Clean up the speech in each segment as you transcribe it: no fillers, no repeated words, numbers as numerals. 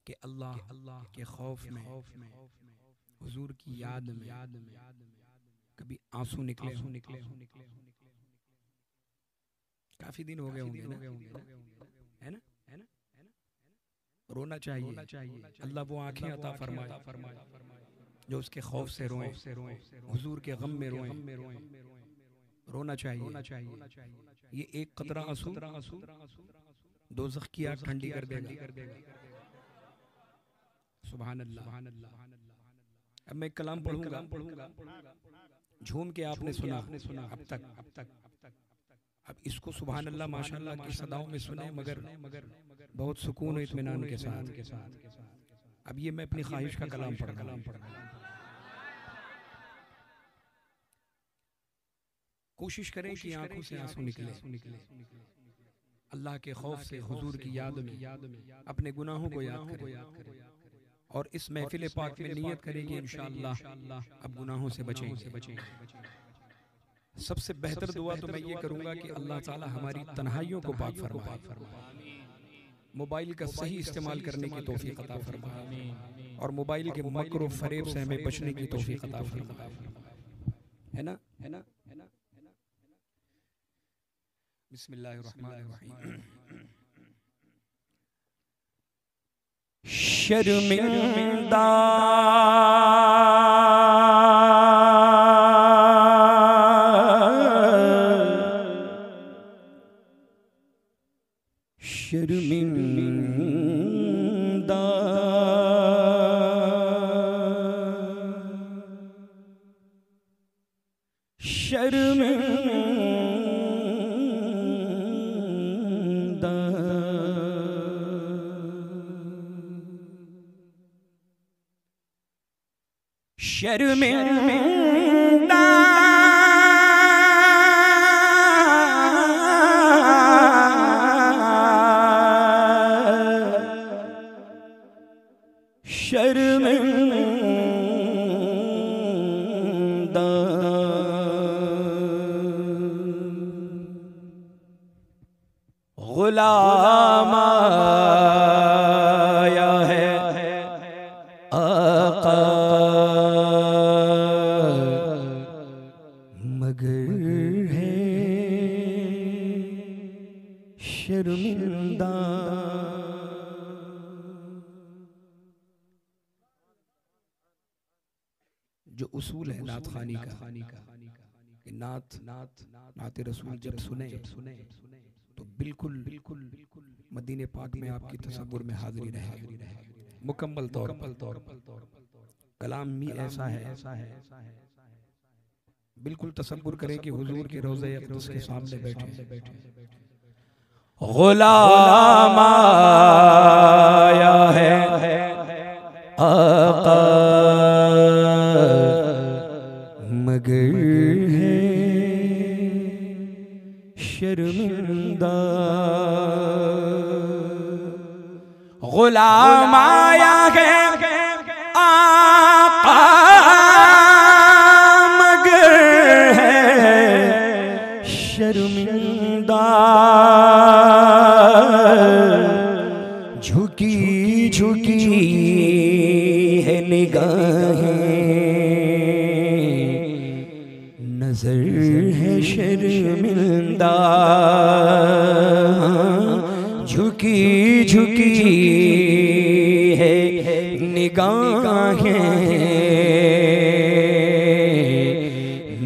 कि अल्लाह के खौफ में, हुजूर की याद में कभी आंसू निकले। काफी दिन हो गए होंगे ना, है ना? रोना चाहिए। अल्लाह वो आंखें अता फरमाए जो उसके खौफ से रोएं, हुजूर के गम में रोएं। रोना चाहिए। ये एक कतरा आंसू दोज़ख की आग ठंडी कर देगा। सुभान अल्लाह। अब मैं कलाम पढ़ूंगा, झूम के आपने सुना अब तक। अब इसको सुभान अल्लाह माशाअल्लाह की सदाओं में सुने, मगर बहुत सुकून और इत्मीनान के साथ। अब ये मैं अपनी ख्वाहिश का कलाम पढ़ रहा हूं। कोशिश करें कि आंखों से आंसू निकले। अल्लाह के खौफ से, हुजूर की याद में अपने गुनाहों को याद करें और इस महफिल पाक में नियत करेंगे इंशाअल्लाह अब गुनाहों से बचेंगे। सबसे बेहतर दुआ तो मैं ये करूंगा कि अल्लाह ताला हमारी तन्हाइयों को पाक फरमाए, मोबाइल का सही इस्तेमाल करने की तौफीक अता फरमाए और मोबाइल के मकर और फरेब से हमें बचने की तौफीक अता फरमाए। है ना? बिस्मिल्लाहिर्रहमानिर्रहीम। शर्मिंदा शर्मिंदा शर्मिंदा शर्मिंदा शर्मिंदा गुलाम आया है आका मगर है शर्मिंदा। जो उसूल है नात खानी का कि नात रसूल जब सुने तो बिल्कुल मदीने पाक में आपकी तसव्वुर में हाजिरी रहे मुकम्मल तौर पर। कलाम भी ऐसा है बिल्कुल तसव्वुर करें कि हुजूर के रोज़े अक़दस के सामने बैठे। गुलाम आया है आका मगर है शर्मिंदा। गुलाम आया है आका मगर है शर्मिंदा। झुकी झुकी है निगाहें, नजर है शर्मिंदा। झुकी झुकी है निगाहें,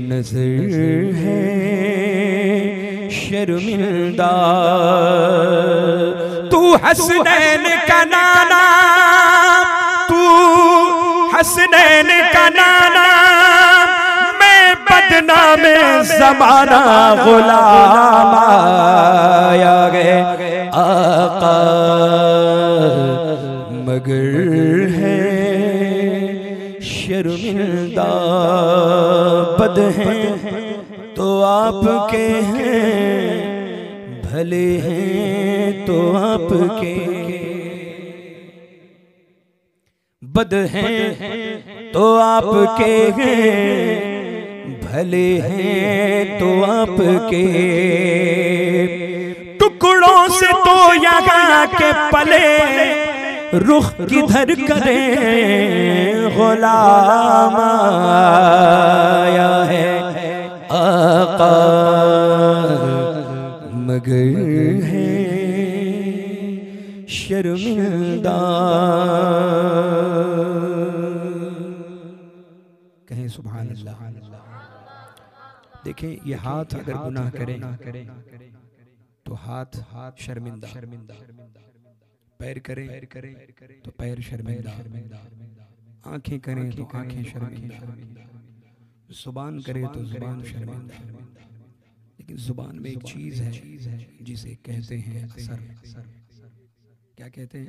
नजर है शर्मिंदा। तू हसनैन का नाना, तू हसनैन का नाना, मैं बदनाम ज़माना। गुलाम आया गए आका मगर है शर्मिंदा। बद हैं तो आपके हैं, भले हैं तो आपके। बद हैं तो आपके हैं, भले हैं तो आपके। टुकड़ों से तो यहाँ के रुख किधर करें गुलाम आया है आका मगर है शर्मिंदा। कहें सुभान अल्लाह। देखें ये हाथ अगर गुनाह करे तो हाथ शर्मिंदा, पैर करें तो पैर शर्मिंदा, आंखें करें तो आंखें शर्मिंदा, जुबान करे तो जुबान शर्मिंदा। लेकिन जुबान में एक चीज है जिसे कहते हैं असर। क्या कहते हैं?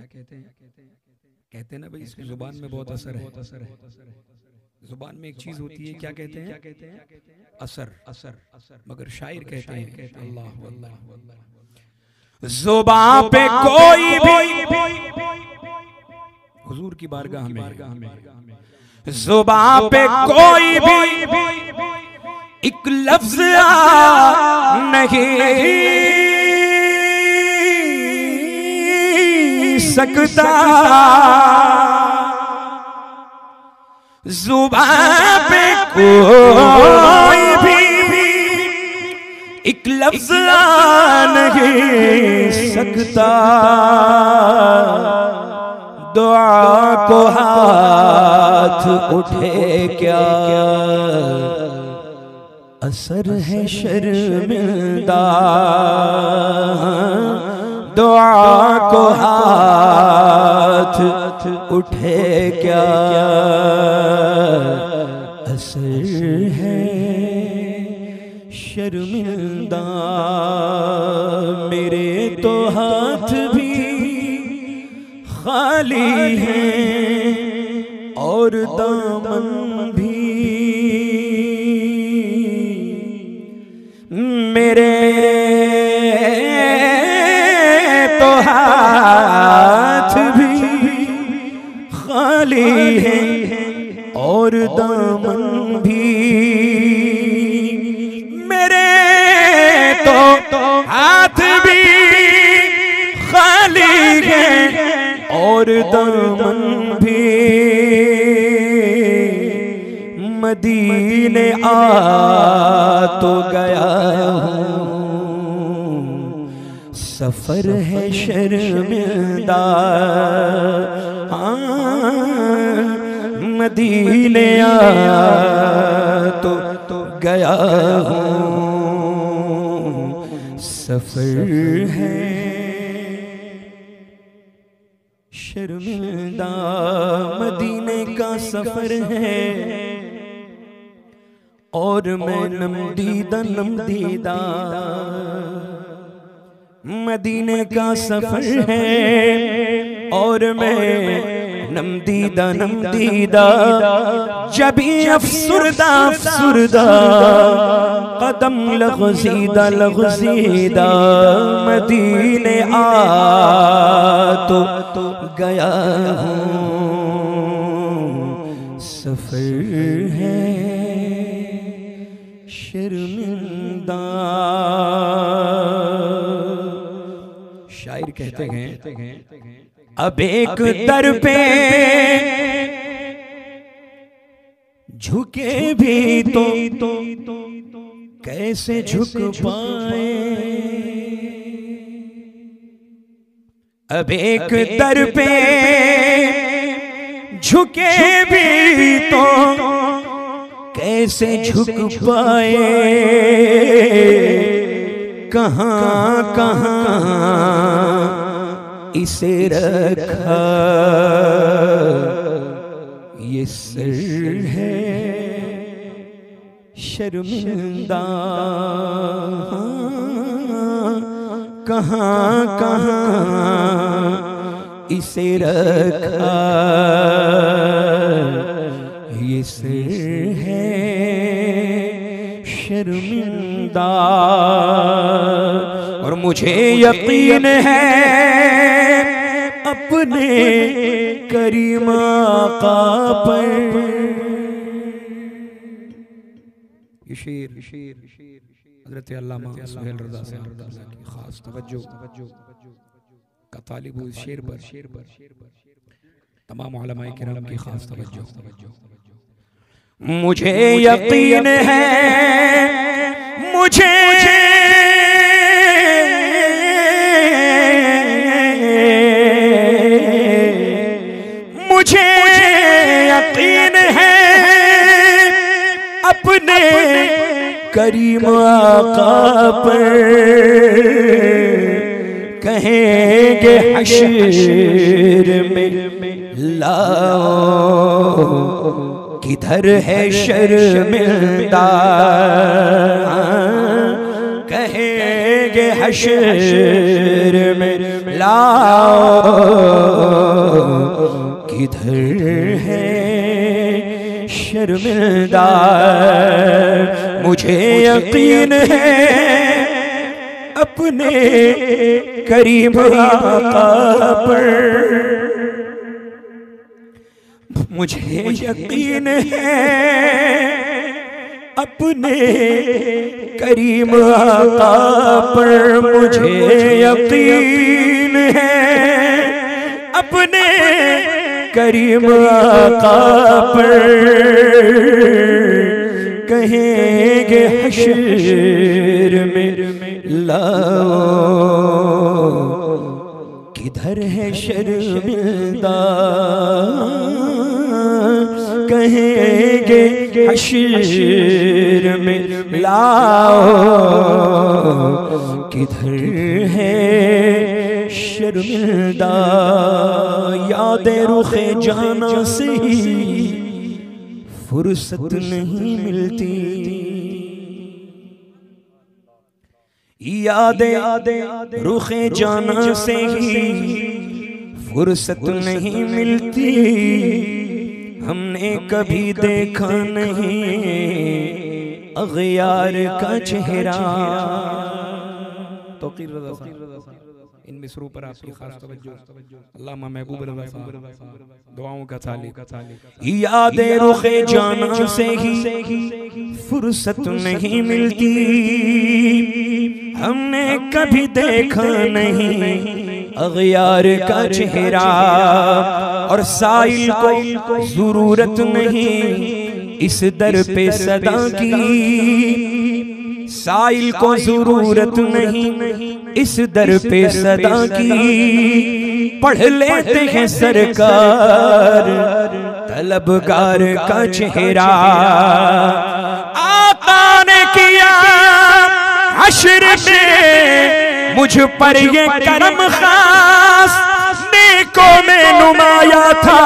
कहते हैं ना भाई इसकी जुबान में बहुत असर है। जुबान में एक चीज होती है, क्या कहते हैं? असर। मगर शायर कहते हैं अल्लाह अल्लाह, जुबान पे कोई भी हुजूर की बारगाह में, जुबान पे कोई भी एक लफ्ज नहीं सकता, जुबान पे कोई भी एक लफ्ज नहीं सकता, दुआ को हाथ उठे क्या असर है शर्मिंदा, दुआ को हाथ उठे क्या असर है शर्मिंदा। मेरे तो हाथ भी खाली हैं और दामन भी, मेरे तो हाथ भी खाली हैं और दामन भी, मेरे तो हाथ भी खाली हैं और दामन भी। मदीने आ तो गया हूँ, सफर है शर्मिंदा। मदीने आ तो गया हूँ, सफर है शर्मिंदा। मदीने का सफर है और मैं नमदीदा नमदीदा, मदीने का सफर है और मैं नमदीदा नमदीदा। जबी अफसुरदा अफसुरदा कदम लग़ज़ीदा लग़ज़ीदा, मदीने आ तो गया हूँ, सफर है शर्मिंदा। शायर कहते हैं अब एक दर पे झुके भी तो कैसे झुक पाए, अब एक दर पे झुके भी तो कैसे झुक पाए, कहाँ कहाँ इसे रखा ये सिर है शर्मिंदा। कहाँ कहाँ इसे रखा ये सिर है शर्मिंदा। और मुझे यकीन है अपने करीम आका पर। ये शेर हज़रत अल्लामा सुहेल रज़ा साहब की खास तवज्जो। का तालिब हूँ। इस शेर पर तमाम उलमाए किराम की खास तवज्जो। मुझे यकीन है, मुझे यकीन है अपने करीम आका पर कहेंगे हश्र में लाओ किधर है शर्मिंदा, कहेंगे हश्र में लाओ किधर है शर्मिंदा। मुझे यकीन है अपने करीम आका पर, मुझे यकीन है अपने करीम आका पर, मुझे यकीन है अपने करीम आका पर कहेंगे हश्र में लाओ किधर है शर्मिंदा, कहेंगे हश्र में लाओ किधर है शर्मिंदा। यादें रुखे जाना से ही फुर्सत नहीं मिलती, यादें रुखे जाना से ही फुर्सत नहीं मिलती। हमने कभी देखा नहीं अग़यार का चेहरा। तो इन मिसरों पर आपकी खास तवज्जो। अल्लामा महबूब रज़ा साहब दुआओं का तालिब। यादें रुखे जाना से ही फुर्सत नहीं मिलती, हमने कभी देखा नहीं अग़यार का चेहरा। और साइल को जरूरत नहीं इस दर पे सदा की, साइल को जरूरत नहीं इस दर पे सदा की। पढ़ लेते हैं सरकार तलबगार का चेहरा। आका ने किया हश्र में मुझ पर ये करम खास, नेकों में नुमाया था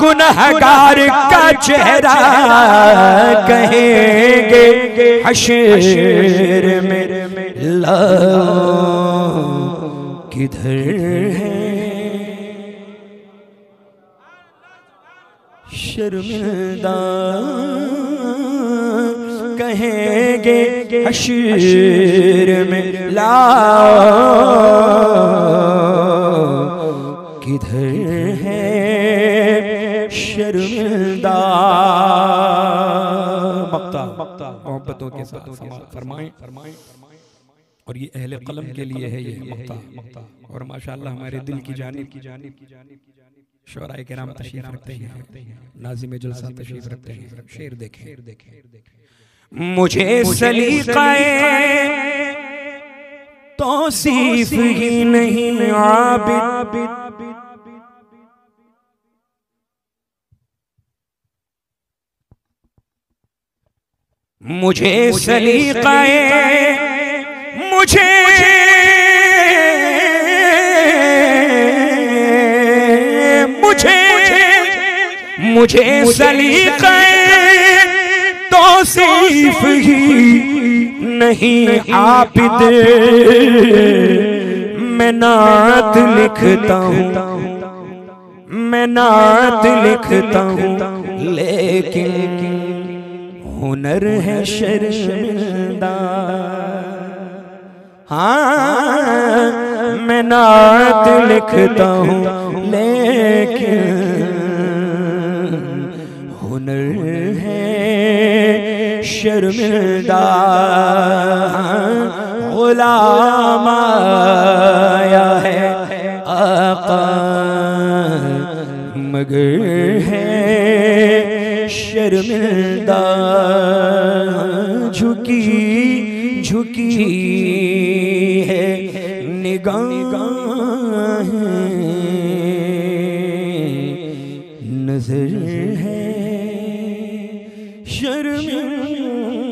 गुनहगार का चेहरा। कहेंगे हश्र में लाओ किधर है शर्मिंदा, कहेंगे हश्र में लाओ किधर है शर्मिंदा। मक्ता मोहब्बतों के साथ फरमाएं। और ये अहले कलम के लिए है ये मक्ता। और माशाअल्लाह हमारे दिल की जानिब शुअराए किराम तशरीफ रखते हैं, नाज़िम जलसा तशरीफ रखते हैं। शेर देखें। मुझे सलीक़ाए तौसीफ ही नहीं आबिद, मुझे सलीक़ाए मुझे सलीक़ाए तौसीफ ही नहीं आबिद। मैं नात लिखता हूँ, मैं नात लिखता हूँ, लेकिन हुनर है शर्मिंदा। हाँ मैं नात लिखता हूँ लेकिन हुनर है शर्मिंदा। गुलाम आया है आका मगर है शर्मिंदा, झुकी झुकी है निगाहें, नजर है शर्मिंदा।